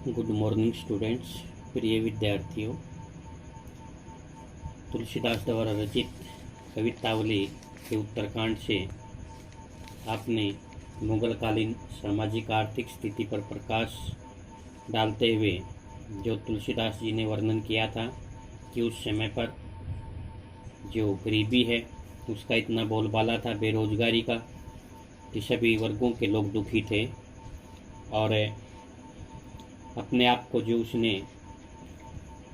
Good morning students. प्रिय विद्यार्थियों, तुलसीदास द्वारा रचित कवितावली के उत्तरकांड से आपने मुगलकालीन सामाजिक आर्थिक स्थिति पर प्रकाश डालते हुए जो तुलसीदास जी ने वर्णन किया था कि उस समय पर जो गरीबी है उसका इतना बोलबाला था, बेरोजगारी का, कि सभी वर्गों के लोग दुखी थे। और अपने आप को जो उसने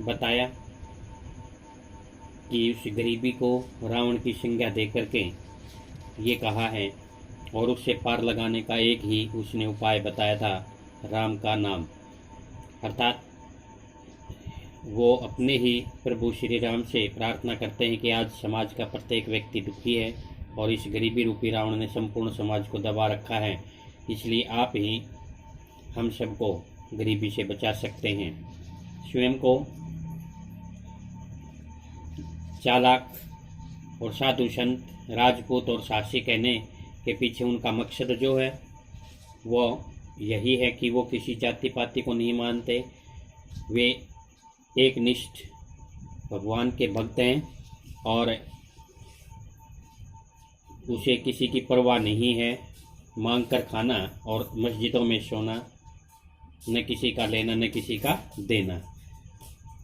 बताया कि उस गरीबी को रावण की संज्ञा दे करके ये कहा है, और उससे पार लगाने का एक ही उसने उपाय बताया था, राम का नाम। अर्थात वो अपने ही प्रभु श्री राम से प्रार्थना करते हैं कि आज समाज का प्रत्येक व्यक्ति दुखी है और इस गरीबी रूपी रावण ने संपूर्ण समाज को दबा रखा है, इसलिए आप ही हम सबको गरीबी से बचा सकते हैं। स्वयं को चालाक और साधु संत, राजपूत और साहसी कहने के पीछे उनका मकसद जो है वो यही है कि वो किसी जाति पाति को नहीं मानते, वे एक निष्ठ भगवान के भक्त हैं और उसे किसी की परवाह नहीं है, मांग कर खाना और मस्जिदों में सोना, न किसी का लेना न किसी का देना।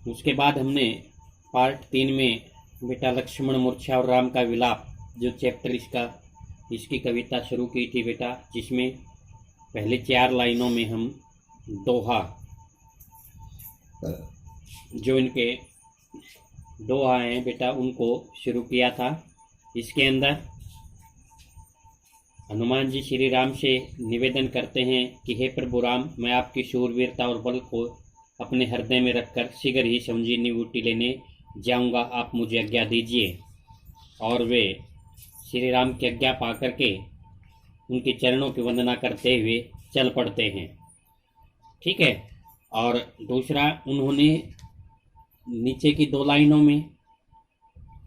उसके बाद हमने पार्ट 3 में बेटा लक्ष्मण मूर्छा और राम का विलाप जो चैप्टर इसकी कविता शुरू की थी बेटा, जिसमें पहले 4 लाइनों में हम दोहा, जो इनके दोहा हैं बेटा, उनको शुरू किया था। इसके अंदर हनुमान जी श्री राम से निवेदन करते हैं कि हे प्रभु राम, मैं आपकी शूरवीरता और बल को अपने हृदय में रखकर शीघ्र ही संजीवनी बूटी लेने जाऊंगा, आप मुझे आज्ञा दीजिए। और वे श्री राम की आज्ञा पा करके उनके चरणों की वंदना करते हुए चल पड़ते हैं। ठीक है। और दूसरा, उन्होंने नीचे की 2 लाइनों में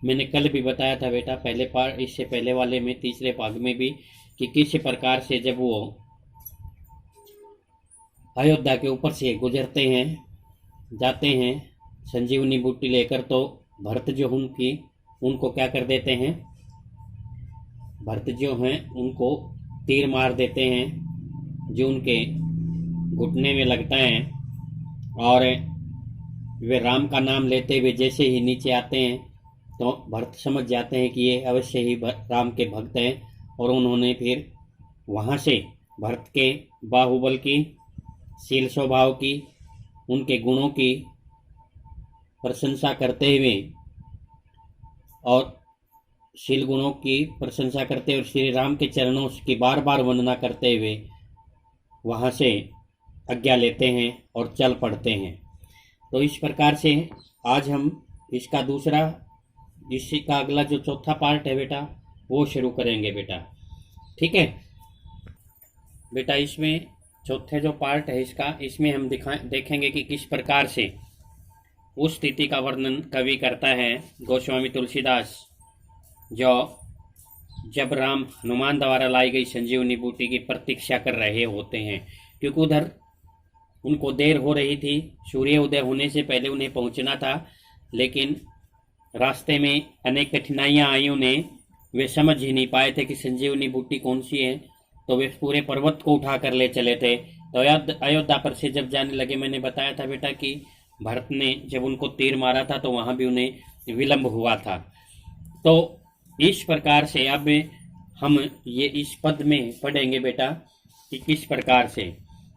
मैंने कल भी बताया था बेटा, पहले पार्ट, इससे पहले वाले में, तीसरे भाग में भी, कि किस प्रकार से जब वो अयोध्या के ऊपर से गुजरते हैं, जाते हैं संजीवनी बूटी लेकर, तो भरत जो उनको क्या कर देते हैं, भरत जो हैं उनको तीर मार देते हैं जो उनके घुटने में लगता है। और वे राम का नाम लेते हुए जैसे ही नीचे आते हैं तो भरत समझ जाते हैं कि ये अवश्य ही राम के भक्त हैं, और उन्होंने फिर वहाँ से भरत के बाहुबल की, शील स्वभाव की, उनके गुणों की प्रशंसा करते हुए और शील गुणों की प्रशंसा करते और श्री राम के चरणों की बार बार वंदना करते हुए वहाँ से आज्ञा लेते हैं और चल पड़ते हैं। तो इस प्रकार से आज हम इसका दूसरा, इसका अगला जो चौथा पार्ट है बेटा, वो शुरू करेंगे बेटा। ठीक है बेटा। इसमें चौथे जो पार्ट है इसमें हम देखेंगे कि किस प्रकार से उस स्थिति का वर्णन कवि करता है गोस्वामी तुलसीदास, जो जब राम हनुमान द्वारा लाई गई संजीवनी बूटी की प्रतीक्षा कर रहे होते हैं, क्योंकि उधर उनको देर हो रही थी, सूर्य उदय होने से पहले उन्हें पहुंचना था, लेकिन रास्ते में अनेक कठिनाइयां आई उन्हें, वे समझ ही नहीं पाए थे कि संजीवनी बूटी कौन सी है, तो वे पूरे पर्वत को उठा कर ले चले थे। तो अयोध्या पर से जब जाने लगे, मैंने बताया था बेटा कि भरत ने जब उनको तीर मारा था तो वहां भी उन्हें विलंब हुआ था। तो इस प्रकार से अब हम ये इस पद में पढ़ेंगे बेटा कि किस प्रकार से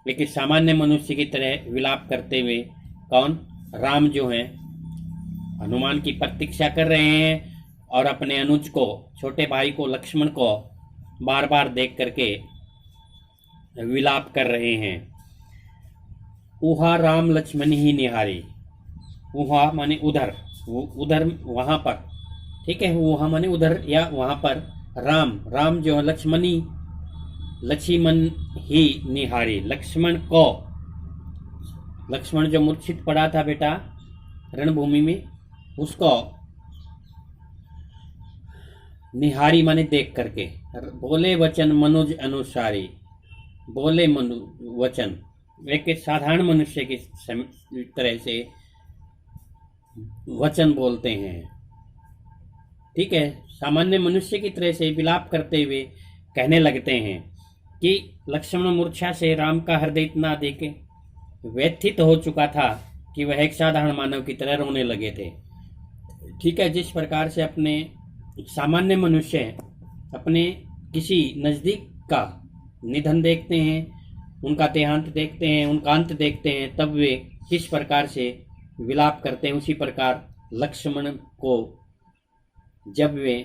लेकिन सामान्य मनुष्य की तरह विलाप करते हुए कौन, राम जो हैं हनुमान की प्रतीक्षा कर रहे हैं और अपने अनुज को, छोटे भाई को, लक्ष्मण को बार बार देख करके विलाप कर रहे हैं। उहा राम लक्ष्मण ही निहारी, उहा माने उधर, उधर वहां पर, ठीक है, उहा माने उधर या वहां पर, राम जो लक्ष्मणी, लक्ष्मण ही निहारी, लक्ष्मण को, लक्ष्मण जो मूर्छित पड़ा था बेटा रणभूमि में, उसको निहारी माने देख करके, बोले वचन मनुज अनुसारी, बोले मनु वचन, एक साधारण मनुष्य की तरह से वचन बोलते हैं। ठीक है, सामान्य मनुष्य की तरह से विलाप करते हुए कहने लगते हैं कि लक्ष्मण मूर्छा से राम का हृदय इतना अधिक व्यथित हो चुका था कि वह एक साधारण मानव की तरह रोने लगे थे। ठीक है, जिस प्रकार से अपने सामान्य मनुष्य अपने किसी नज़दीक का निधन देखते हैं, उनका देहांत देखते हैं, उनका अंत देखते हैं, तब वे किस प्रकार से विलाप करते हैं, उसी प्रकार लक्ष्मण को जब वे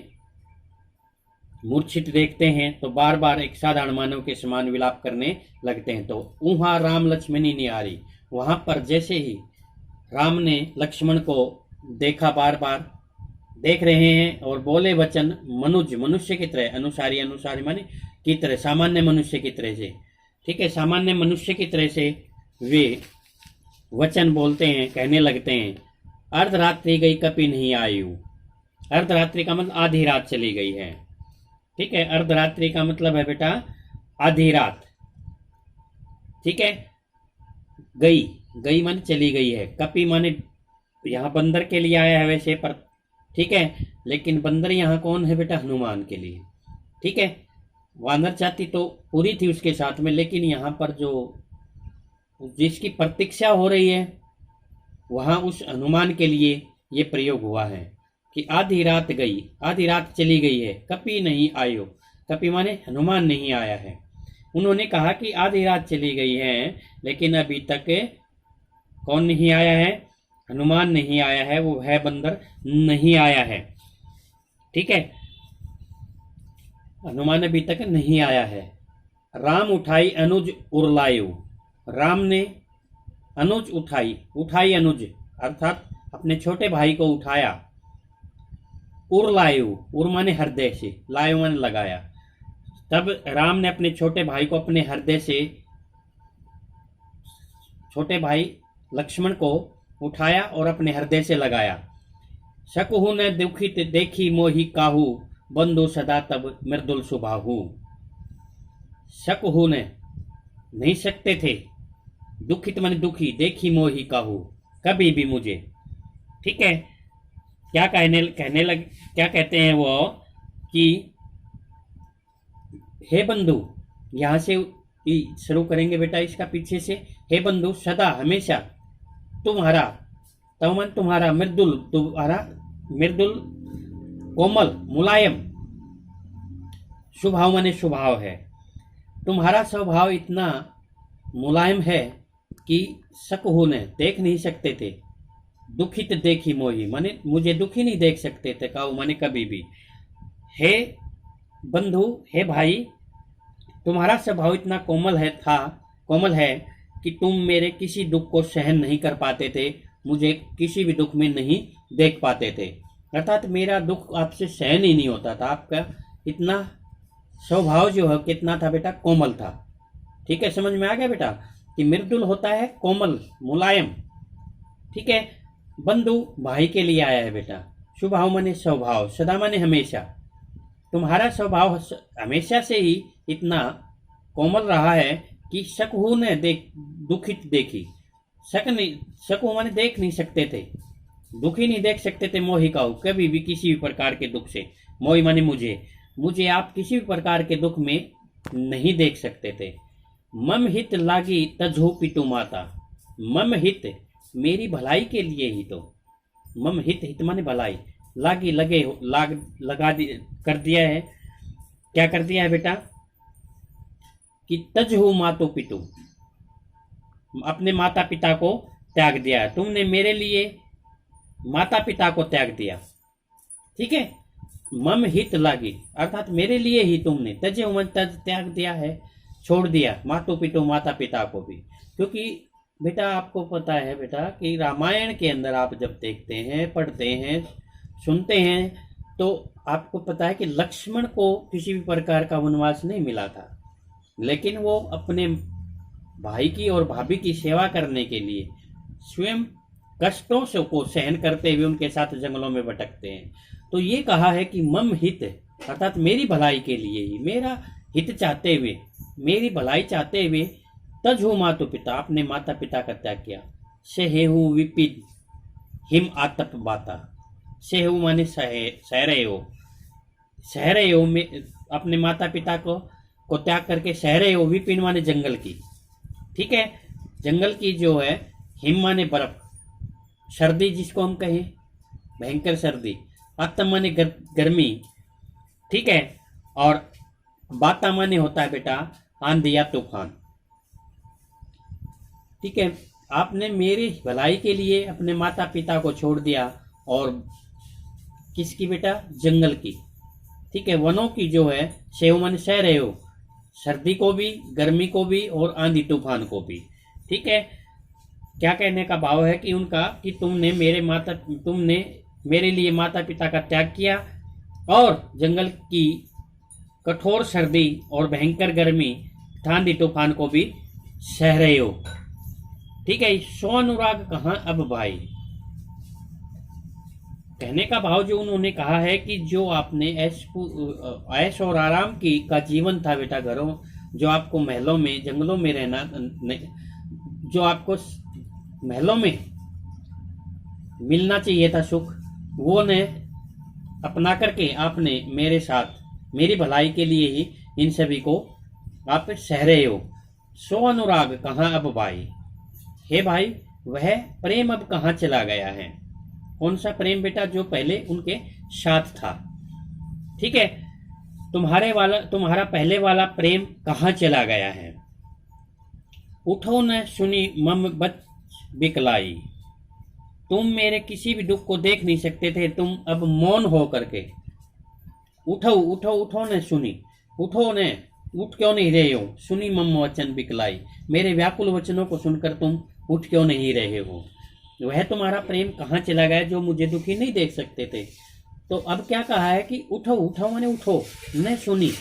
मूर्छित देखते हैं तो बार बार एक साधारण मानव के समान विलाप करने लगते हैं। तो उहाँ राम लक्ष्मणी निहारी, वहां पर जैसे ही राम ने लक्ष्मण को देखा, बार बार देख रहे हैं और बोले वचन मनुष्य की तरह, अनुसारी माने की तरह, सामान्य मनुष्य की तरह से। ठीक है, सामान्य मनुष्य की तरह से वे वचन बोलते हैं, कहने लगते हैं। अर्धरात्रि गई कपि नहीं आयु। अर्धरात्रि का मतलब आधी रात चली गई है। ठीक है, अर्धरात्रि का मतलब है बेटा आधी रात। ठीक है, गई माने चली गई है। कपि माने यहाँ बंदर के लिए आया है वैसे, पर ठीक है, लेकिन बंदर यहाँ कौन है बेटा? हनुमान के लिए। ठीक है, वानर जाति तो पूरी थी उसके साथ में, लेकिन यहाँ पर जो जिसकी प्रतीक्षा हो रही है वहाँ उस हनुमान के लिए ये प्रयोग हुआ है कि आधी रात गई, आधी रात चली गई है, कपि नहीं आयो। कपि माने हनुमान नहीं आया है। उन्होंने कहा कि आधी रात चली गई है, लेकिन अभी तक कौन नहीं आया है? हनुमान नहीं आया है, वो है बंदर नहीं आया है। ठीक है, हनुमान अभी तक नहीं आया है। राम उठाई अनुज उरलायु। राम ने अनुज उठाई अनुज अर्थात अपने छोटे भाई को उठाया। उरलायु, उर माने हृदय से, लायु माने लगाया। तब राम ने अपने छोटे भाई को अपने हृदय से, छोटे भाई लक्ष्मण को उठाया और अपने हृदय से लगाया। सकहु ने दुखित देखी मोहि काहू, बंधु सदा तब मृदुल सुबाहु। सकहु ने नहीं सकते थे, दुखित माने दुखी, देखी मोहि काहू, कभी भी मुझे। ठीक है, क्या क्या कहते हैं वो कि हे बंधु, यहां से शुरू करेंगे बेटा इसका पीछे से। हे बंधु, सदा हमेशा तुम्हारा, तमन तुम्हारा, मृदुल तुम्हारा, मृदुल कोमल मुलायम, स्वभाव माने स्वभाव है। तुम्हारा स्वभाव इतना मुलायम है कि सकहु ने देख नहीं सकते थे। दुखित देखी मोही माने मुझे दुखी नहीं देख सकते थे, काऊ माने कभी भी। हे बंधु, हे भाई, तुम्हारा स्वभाव इतना कोमल है कि तुम मेरे किसी दुख को सहन नहीं कर पाते थे, मुझे किसी भी दुख में नहीं देख पाते थे। अर्थात मेरा दुख आपसे सहन ही नहीं होता था। आपका इतना स्वभाव जो है कितना था बेटा? कोमल था। ठीक है, समझ में आ गया बेटा कि मृदुल होता है कोमल, मुलायम। ठीक है, बंधु भाई के लिए आया है बेटा। स्वभाव माने स्वभाव, सदा माने हमेशा। तुम्हारा स्वभाव हमेशा से ही इतना कोमल रहा है कि सकहु ने दुखित देखी। सकहु माने देख नहीं सकते थे, दुखी नहीं देख सकते थे। मोहि काहू, कभी भी किसी भी प्रकार के दुख से। मोहि माने मुझे आप किसी भी प्रकार के दुख में नहीं देख सकते थे। मम हित लागी तजहु पितु माता। मम हित मेरी भलाई के लिए ही तो। मम हित माने भलाई, लागी लगा कर दिया है। क्या कर दिया है बेटा? कि तजहु मातो पितु, अपने माता पिता को त्याग दिया है। तुमने मेरे लिए माता पिता को त्याग दिया। ठीक है, मम हित लागी अर्थात मेरे लिए ही तुमने, तजहु मन त्याग दिया है, छोड़ दिया। मातो पितु माता पिता को भी, क्योंकि बेटा आपको पता है बेटा कि रामायण के अंदर आप जब देखते हैं, पढ़ते हैं, सुनते हैं, तो आपको पता है कि लक्ष्मण को किसी भी प्रकार का वनवास नहीं मिला था, लेकिन वो अपने भाई की और भाभी की सेवा करने के लिए स्वयं कष्टों से को सहन करते हुए उनके साथ जंगलों में भटकते हैं। तो ये कहा है कि मम हित अर्थात मेरी भलाई के लिए ही, मेरा हित चाहते हुए, मेरी भलाई चाहते हुए तजहु मातु पिता, अपने माता पिता का त्याग किया। सेहेहु विपिन हिम आतप बाता, सेहु माने सहरयो, सहरयो में अपने माता पिता को त्याग करके सहरयो, विपिन माने जंगल की, ठीक है, जंगल की जो है, हिम माने बर्फ, सर्दी जिसको हम कहें भयंकर सर्दी, आतम माने गर्मी, ठीक है, और बाता माने होता है बेटा आंधी या तूफान, ठीक है। आपने मेरी भलाई के लिए अपने माता पिता को छोड़ दिया, और किसकी बेटा, जंगल की, ठीक है, वनों की जो है, सेव माने सह रहे हो, सर्दी को भी, गर्मी को भी, और आंधी तूफान को भी, ठीक है। क्या कहने का भाव है कि उनका कि तुमने मेरे लिए माता पिता का त्याग किया, और जंगल की कठोर सर्दी और भयंकर गर्मी, आंधी तूफान को भी सह रहे हो, ठीक है। सो अनुराग कहाँ अब भाई, कहने का भाव जो उन्होंने कहा है कि जो आपने ऐश और आराम की का जीवन था बेटा, घरों जो आपको महलों में जंगलों में रहना, जो आपको महलों में मिलना चाहिए था सुख, वो ने अपना करके आपने मेरे साथ मेरी भलाई के लिए ही इन सभी को आप सह रहे हो। सो अनुराग कहाँ अब भाई, हे भाई वह प्रेम अब कहाँ चला गया है। कौन सा प्रेम बेटा, जो पहले उनके साथ था, ठीक है, तुम्हारा पहले वाला प्रेम कहाँ चला गया है। उठो न सुनी मम बच बिकलाई, तुम मेरे किसी भी दुख को देख नहीं सकते थे, तुम अब मौन हो करके उठो उठो उठो न सुनी, उठो न, उठ क्यों नहीं रहे हो, सुनी मम वचन बिकलाई, मेरे व्याकुल वचनों को सुनकर तुम उठ क्यों नहीं रहे हो। वह तुम्हारा प्रेम कहाँ चला गया जो मुझे दुखी नहीं देख सकते थे। तो अब क्या कहा है कि उठो उठो माने उठो, न सुनी,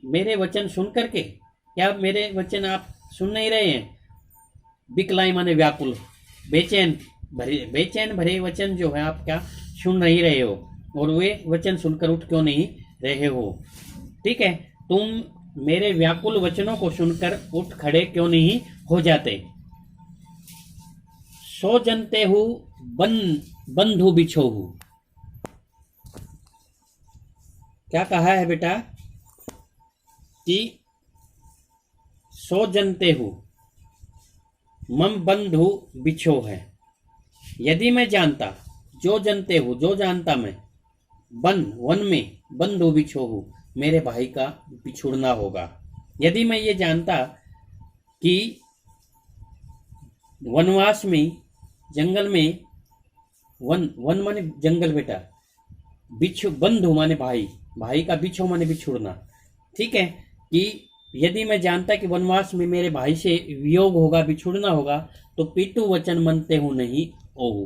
मेरे वचन सुन करके, क्या मेरे वचन आप सुन नहीं रहे हैं। बिकलाई माने व्याकुल, बेचैन भरे वचन जो है आप क्या सुन नहीं रहे हो, और वे वचन सुनकर उठ क्यों नहीं रहे हो, ठीक है। तुम मेरे व्याकुल वचनों को सुनकर उठ खड़े क्यों नहीं हो जाते। सो जनते हूँ बंधु बिछोहू, क्या कहा है बेटा कि सो जनते हूँ मम बंधु बिछो है, यदि मैं जानता, जो जनते हूँ जो जानता मैं, वन में बंधु बिछो हूँ, मेरे भाई का बिछुड़ना होगा। यदि मैं ये जानता कि वनवास में, जंगल में, वन माने जंगल बेटा, बिच्छू बंधु माने भाई, भाई का बिछो माने बिछुड़ना, ठीक है, कि यदि मैं जानता कि वनवास में मेरे भाई से वियोग होगा, बिछुड़ना होगा, तो पितु वचन मनते हूँ नहीं ओहु,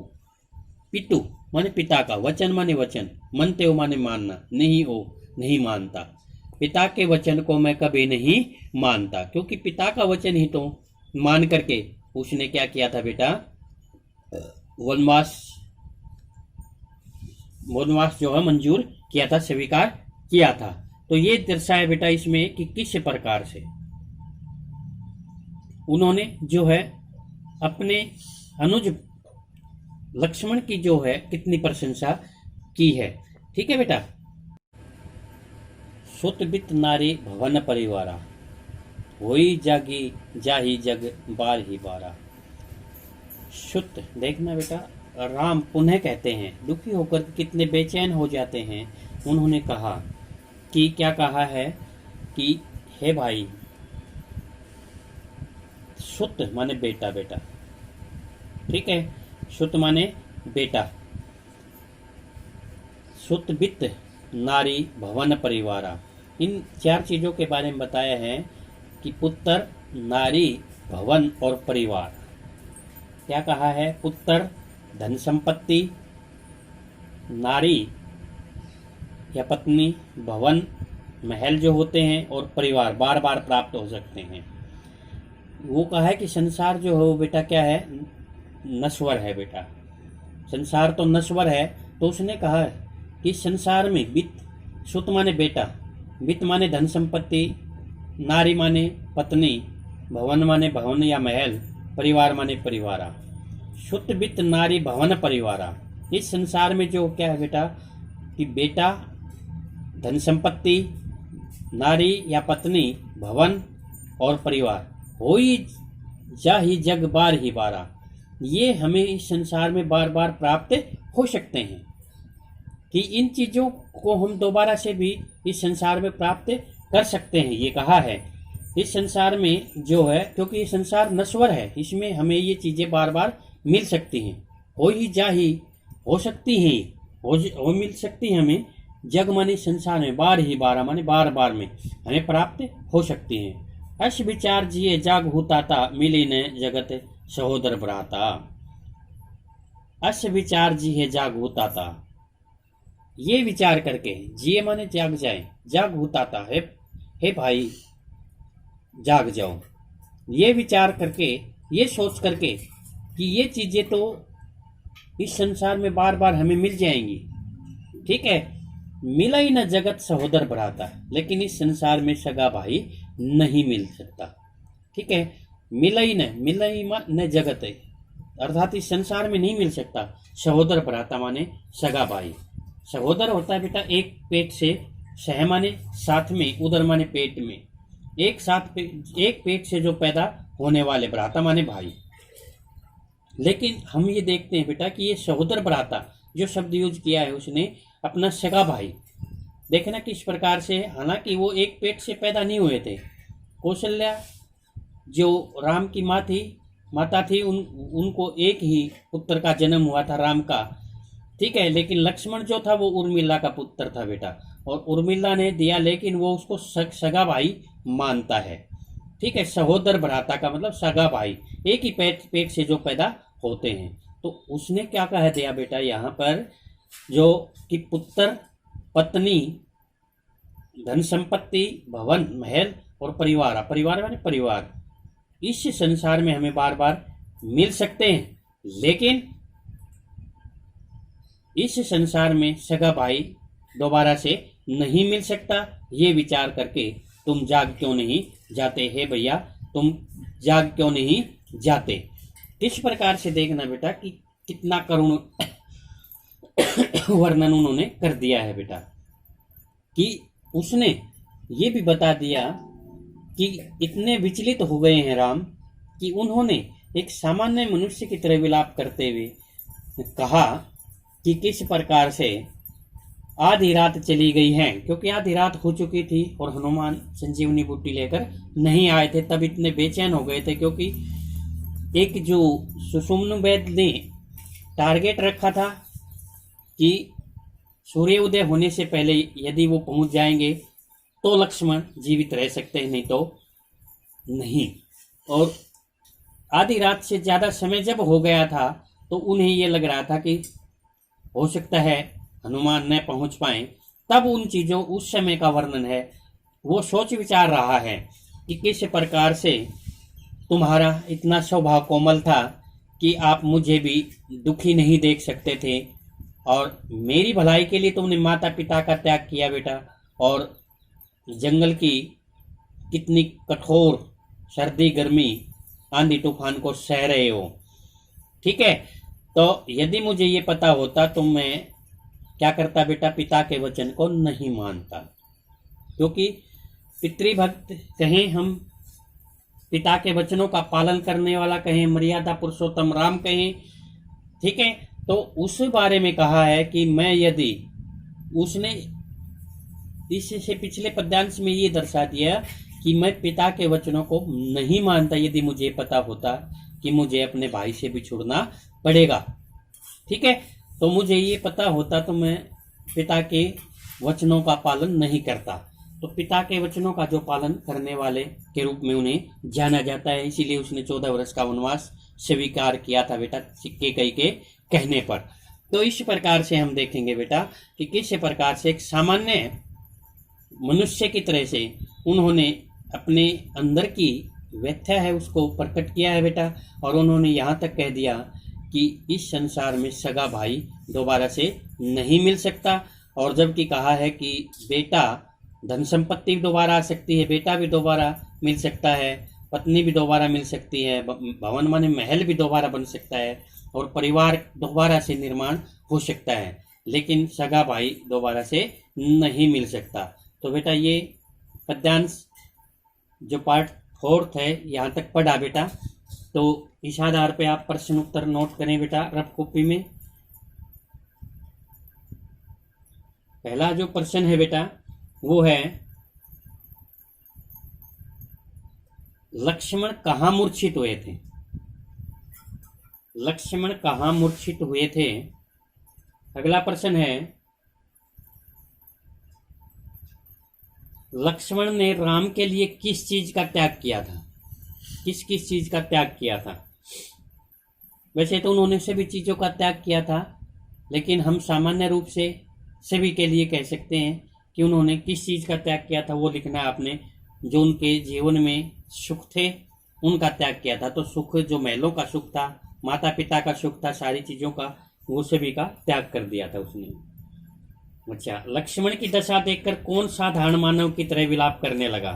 पितु माने पिता का, वचन माने वचन, मनते हो माने मानना, नहीं ओ नहीं मानता, पिता के वचन को मैं कभी नहीं मानता, क्योंकि पिता का वचन ही तो मान करके उसने क्या किया था बेटा, वनवास जो है मंजूर किया था, स्वीकार किया था। तो ये दर्शाया बेटा इसमें कि किस प्रकार से उन्होंने जो है अपने अनुज लक्ष्मण की जो है कितनी प्रशंसा की है, ठीक है बेटा। सुतबित नारी भवन परिवारा, होई जागी जाही जग बार ही बारा। सुत देखना बेटा, राम पुनः कहते हैं, दुखी होकर कितने बेचैन हो जाते हैं। उन्होंने कहा कि क्या कहा है कि हे भाई, सुत माने बेटा, बेटा ठीक है, सुत माने बेटा, सुतबित नारी भवन परिवारा, इन चार चीजों के बारे में बताया है कि पुत्र, नारी, भवन और परिवार। क्या कहा है, पुत्र धन संपत्ति, नारी या पत्नी, भवन महल जो होते हैं, और परिवार बार बार प्राप्त हो सकते हैं। वो कहा है कि संसार जो है वो बेटा क्या है, नश्वर है बेटा, संसार तो नश्वर है। तो उसने कहा कि संसार में वित्त, सुत माने बेटा, वित्त माने धन संपत्ति, नारी माने पत्नी, भवन माने भवन या महल, परिवार माने परिवारा। शुद्ध वित्त नारी भवन परिवारा। इस संसार में जो क्या है बेटा कि बेटा, धन संपत्ति, नारी या पत्नी, भवन और परिवार, हो ही जा ही जग बार ही बारा। ये हमें इस संसार में बार बार प्राप्त हो सकते हैं कि इन चीज़ों को हम दोबारा से भी इस संसार में प्राप्त कर सकते हैं। ये कहा है इस संसार में जो है, क्योंकि ये संसार नश्वर है, इसमें हमें ये चीज़ें बार बार मिल सकती हैं, हो ही जा ही हो सकती हैं, हो मिल सकती हैं हमें। जग माने संसार में, बार ही बारा माने बार बार में हमें प्राप्त हो सकती हैं। अश विचार जिए जाग हुताता, मिली न जगत सहोदर भ्राता। अश विचार जिए जाग हुताता, ये विचार करके, जिए माने जाग जाए, जाग हुताता है, हे भाई जाग जाओ। ये विचार करके, ये सोच करके कि ये चीजें तो इस संसार में बार बार हमें मिल जाएंगी, ठीक है। मिला ही न जगत सहोदर भ्राता, लेकिन इस संसार में सगा भाई नहीं मिल सकता, ठीक है। मिला ही न जगत है, अर्थात इस संसार में नहीं मिल सकता। सहोदर भ्राता माने सगा भाई। सहोदर होता है बेटा एक पेट से, सह माने साथ में, उदर माने पेट में, एक पेट से जो पैदा होने वाले, भ्राता माने भाई। लेकिन हम ये देखते हैं बेटा कि ये सहोदर भ्राता जो शब्द यूज किया है उसने अपना सगा भाई, देखना किस प्रकार से, हालांकि वो एक पेट से पैदा नहीं हुए थे। कौशल्या जो राम की माता थी, उनको एक ही पुत्र का जन्म हुआ था, राम का, ठीक है। लेकिन लक्ष्मण जो था वो उर्मिला का पुत्र था बेटा, और उर्मिला ने दिया, लेकिन वो उसको सगा भाई मानता है, ठीक है। सहोदर भ्राता का मतलब सगा भाई, एक ही पेट से जो पैदा होते हैं। तो उसने क्या कह दिया बेटा यहाँ पर, जो कि पुत्र, पत्नी, धन संपत्ति, भवन, महल और परिवार, परिवार माने परिवार, इस संसार में हमें बार बार मिल सकते हैं, लेकिन इस संसार में सगा भाई दोबारा से नहीं मिल सकता। ये विचार करके तुम जाग क्यों नहीं जाते, हे भैया तुम जाग क्यों नहीं जाते। इस प्रकार से देखना बेटा कि कितना करुण वर्णन उन्होंने कर दिया है बेटा, कि उसने ये भी बता दिया कि इतने विचलित हो गए हैं राम कि उन्होंने एक सामान्य मनुष्य की तरह विलाप करते हुए कहा कि किस प्रकार से आधी रात चली गई है, क्योंकि आधी रात हो चुकी थी और हनुमान संजीवनी बूटी लेकर नहीं आए थे। तब इतने बेचैन हो गए थे, क्योंकि एक जो सुषुम्न वैद्य ने टारगेट रखा था कि सूर्य उदय होने से पहले यदि वो पहुंच जाएंगे तो लक्ष्मण जीवित रह सकते हैं, नहीं तो नहीं। और आधी रात से ज़्यादा समय जब हो गया था तो उन्हें ये लग रहा था कि हो सकता है हनुमान न पहुंच पाए। तब उन चीज़ों, उस समय का वर्णन है, वो सोच विचार रहा है कि किस प्रकार से तुम्हारा इतना स्वभाव कोमल था कि आप मुझे भी दुखी नहीं देख सकते थे, और मेरी भलाई के लिए तुमने माता पिता का त्याग किया बेटा, और जंगल की कितनी कठोर सर्दी गर्मी आंधी तूफान को सह रहे हो, ठीक है। तो यदि मुझे ये पता होता तो मैं क्या करता बेटा, पिता के वचन को नहीं मानता, क्योंकि पितृभक्त कहें हम, पिता के वचनों का पालन करने वाला कहें, मर्यादा पुरुषोत्तम राम कहें, ठीक है। तो उस बारे में कहा है कि मैं यदि, उसने इससे पिछले पद्यांश में ये दर्शा दिया कि मैं पिता के वचनों को नहीं मानता, यदि मुझे पता होता कि मुझे अपने भाई से भी छुड़ना पड़ेगा, ठीक है। तो मुझे ये पता होता तो मैं पिता के वचनों का पालन नहीं करता। तो पिता के वचनों का जो पालन करने वाले के रूप में उन्हें जाना जाता है, इसीलिए उसने 14 वर्ष का वनवास स्वीकार किया था बेटा, कैकेयी के कहने पर। तो इस प्रकार से हम देखेंगे बेटा कि किस प्रकार से एक सामान्य मनुष्य की तरह से उन्होंने अपने अंदर की व्यथा है उसको प्रकट किया है बेटा, और उन्होंने यहाँ तक कह दिया कि इस संसार में सगा भाई दोबारा से नहीं मिल सकता। और जबकि कहा है कि बेटा, धन संपत्ति भी दोबारा आ सकती है, बेटा भी दोबारा मिल सकता है, पत्नी भी दोबारा मिल सकती है, भवन माने महल भी दोबारा बन सकता है, और परिवार दोबारा से निर्माण हो सकता है, लेकिन सगा भाई दोबारा से नहीं मिल सकता। तो बेटा ये पद्यांश जो पार्ट 4 है यहाँ तक पढ़ा बेटा। तो इस आधार पे आप प्रश्न उत्तर नोट करें बेटा रफ कॉपी में। पहला जो प्रश्न है बेटा वो है, लक्ष्मण कहाँ मूर्छित हुए थे? लक्ष्मण कहाँ मूर्छित हुए थे? अगला प्रश्न है, लक्ष्मण ने राम के लिए किस चीज का त्याग किया था? किस किस चीज का त्याग किया था? वैसे तो उन्होंने सभी चीजों का त्याग किया था, लेकिन हम सामान्य रूप से सभी के लिए कह सकते हैं कि उन्होंने किस चीज का त्याग किया था वो लिखना है आपने। जो उनके जीवन में सुख थे उनका त्याग किया था। तो सुख जो महलों का सुख था, माता पिता का सुख था, सारी चीजों का, वो सभी का त्याग कर दिया था उसने। अच्छा, लक्ष्मण की दशा देखकर कौन साधारण मानव की तरह विलाप करने लगा?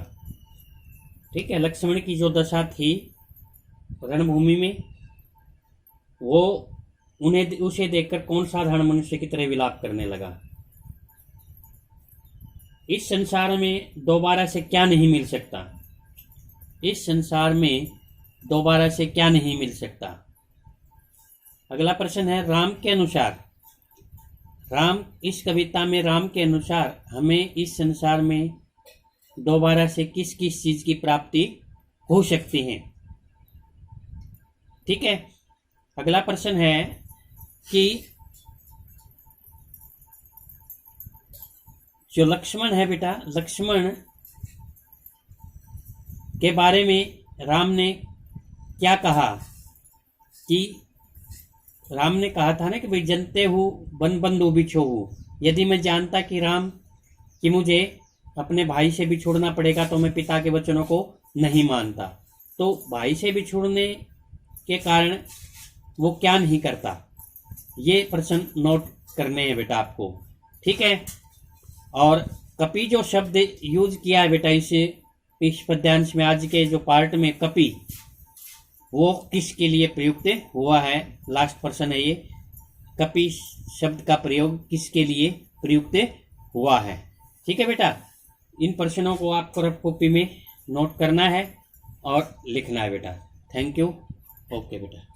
ठीक है, लक्ष्मण की जो दशा थी रणभूमि में, वो उसे देखकर कौन साधारण मनुष्य की तरह विलाप करने लगा? इस संसार में दोबारा से क्या नहीं मिल सकता? इस संसार में दोबारा से क्या नहीं मिल सकता? अगला प्रश्न है, राम के अनुसार, राम इस कविता में राम के अनुसार हमें इस संसार में दोबारा से किस किस चीज की प्राप्ति हो सकती है? ठीक है। अगला प्रश्न है कि जो लक्ष्मण है बेटा, लक्ष्मण के बारे में राम ने क्या कहा? कि राम ने कहा था ना कि भाई जनते हूँ बन बंधु बिछो हूँ, यदि मैं जानता कि राम कि मुझे अपने भाई से भी छोड़ना पड़ेगा तो मैं पिता के वचनों को नहीं मानता। तो भाई से भी छोड़ने के कारण वो क्या नहीं करता, ये प्रश्न नोट करने हैं बेटा आपको। ठीक है। और कपि जो शब्द यूज किया है बेटा इस पद्यांश में, आज के जो पार्ट में कपि, वो किसके लिए प्रयुक्त हुआ है? लास्ट प्रश्न है ये, कपि शब्द का प्रयोग किसके लिए प्रयुक्त हुआ है? ठीक है बेटा, इन प्रश्नों को आपको रफ कॉपी में नोट करना है और लिखना है बेटा। Thank you. ओके बेटा।